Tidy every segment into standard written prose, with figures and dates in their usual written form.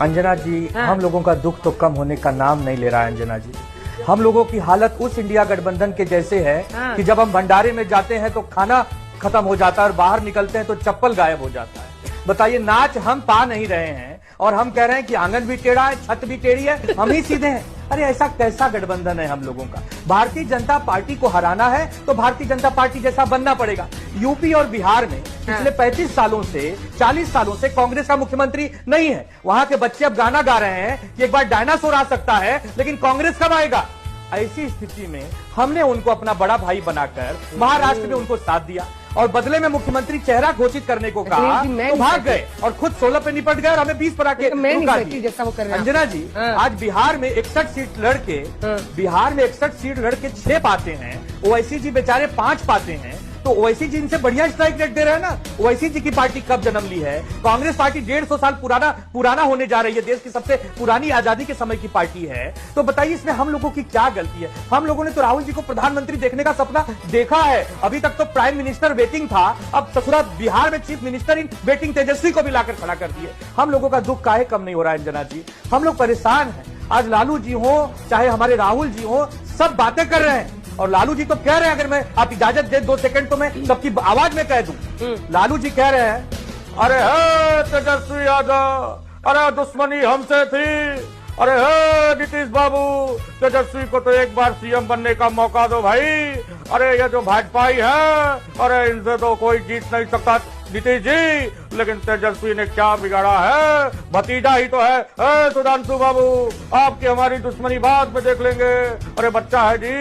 अंजना जी, हम लोगों का दुख तो कम होने का नाम नहीं ले रहा है। अंजना जी, हम लोगों की हालत उस इंडिया गठबंधन के जैसे है कि जब हम भंडारे में जाते हैं तो खाना खत्म हो जाता है और बाहर निकलते हैं तो चप्पल गायब हो जाता है। बताइए, नाच हम पा नहीं रहे हैं और हम कह रहे हैं कि आंगन भी टेढ़ा है, छत भी टेढ़ी है, हम ही सीधे हैं। अरे ऐसा कैसा गठबंधन है हम लोगों का? भारतीय जनता पार्टी को हराना है तो भारतीय जनता पार्टी जैसा बनना पड़ेगा। यूपी और बिहार में पिछले 35 सालों से 40 सालों से कांग्रेस का मुख्यमंत्री नहीं है। वहां के बच्चे अब गाना गा रहे हैं कि एक बार डायनासोर आ सकता है लेकिन कांग्रेस कब आएगा। ऐसी स्थिति में हमने उनको अपना बड़ा भाई बनाकर महाराष्ट्र में उनको साथ दिया और बदले में मुख्यमंत्री चेहरा घोषित करने को कहा तो भाग गए और खुद 16 पे निपट गए और हमें 20 पर आके रुका दिया। अंजना जी, आज बिहार में 61 सीट लड़के बिहार में 61 सीट लड़के 6 पाते हैं, ओवैसी जी बेचारे 5 पाते हैं। तो ओवैसी जी इनसे बढ़िया स्ट्राइक रेट दे रहे हैं ना। ओवैसी जी की पार्टी कब जन्म ली है? कांग्रेस पार्टी 150 साल पुराना होने जा रही है, देश की सबसे पुरानी आजादी के समय की पार्टी है। तो बताइए इसमें हम लोगों की क्या गलती है? हम लोगों ने तो राहुल जी को प्रधानमंत्री देखने का सपना देखा है। अभी तक तो प्राइम मिनिस्टर वेटिंग था, अब ससुरा बिहार में चीफ मिनिस्टर इन वेटिंग तेजस्वी को भी लाकर खड़ा कर दिए। हम लोगों का दुख काहे कम नहीं हो रहा है अंजना जी? हम लोग परेशान हैं। आज लालू जी हो चाहे हमारे राहुल जी हो, सब बातें कर रहे हैं और लालू जी तो कह रहे हैं, अगर मैं आप इजाजत दे 2 सेकंड तो मैं सबकी आवाज में कह दूं। लालू जी कह रहे हैं, अरे हे तेजस्वी यादव, अरे दुश्मनी हमसे थी, अरे हे नीतीश बाबू, तेजस्वी को तो एक बार सीएम बनने का मौका दो भाई। अरे ये जो भाजपाई है, अरे इनसे तो कोई जीत नहीं सकता नीतीश जी, लेकिन तेजस्वी ने क्या बिगाड़ा है? भतीजा ही तो है। सुधांशु बाबू, आपकी हमारी दुश्मनी बाद में देख लेंगे। अरे बच्चा है जी,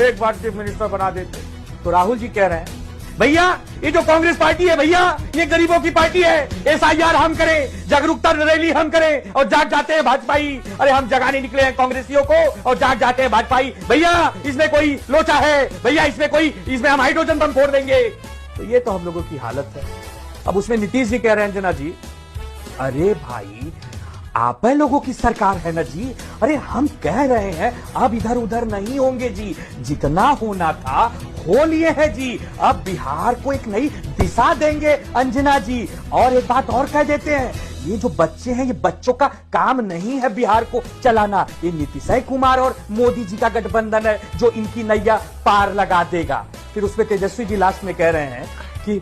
एक बार चीफ मिनिस्टर बना देते। तो राहुल जी कह रहे हैं, भैया ये जो कांग्रेस पार्टी है भैया, ये गरीबों की पार्टी है। SIR हम करें, जागरूकता रैली हम करें और जाग जाते हैं भाजपाई। अरे हम जगाने निकले हैं कांग्रेसियों को और जाग जाते हैं भाजपाई। भैया इसमें कोई लोचा है, भैया इसमें हम हाइड्रोजन बम फोड़ देंगे। तो ये तो हम लोगों की हालत है। अब उसमें नीतीश जी कह रहे हैं अंजना जी, अरे भाई आप लोगों की सरकार है ना जी। अरे हम कह रहे हैं अब इधर उधर नहीं होंगे जी, जितना होना था हो लिए है जी। अब बिहार को एक नई दिशा देंगे अंजना जी। और एक बात और कह देते हैं, ये जो बच्चे हैं, ये बच्चों का काम नहीं है बिहार को चलाना। ये नीतीश कुमार और मोदी जी का गठबंधन है जो इनकी नैया पार लगा देगा। फिर उसमें तेजस्वी जी लास्ट में कह रहे हैं कि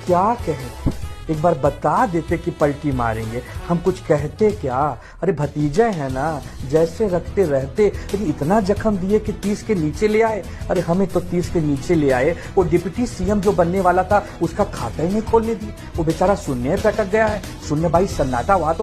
क्या कहे, एक बार बता देते कि पलटी मारेंगे, हम कुछ कहते क्या? अरे भतीजे हैं ना, जैसे रखते रहते, लेकिन इतना जख्म दिए कि 30 के नीचे ले आए। अरे हमें तो 30 के नीचे ले आए। वो डिप्टी सीएम जो बनने वाला था उसका खाता ही नहीं खोलने दिए, वो बेचारा शून्य पे अटक गया है। शून्य भाई सन्नाटा हुआ तो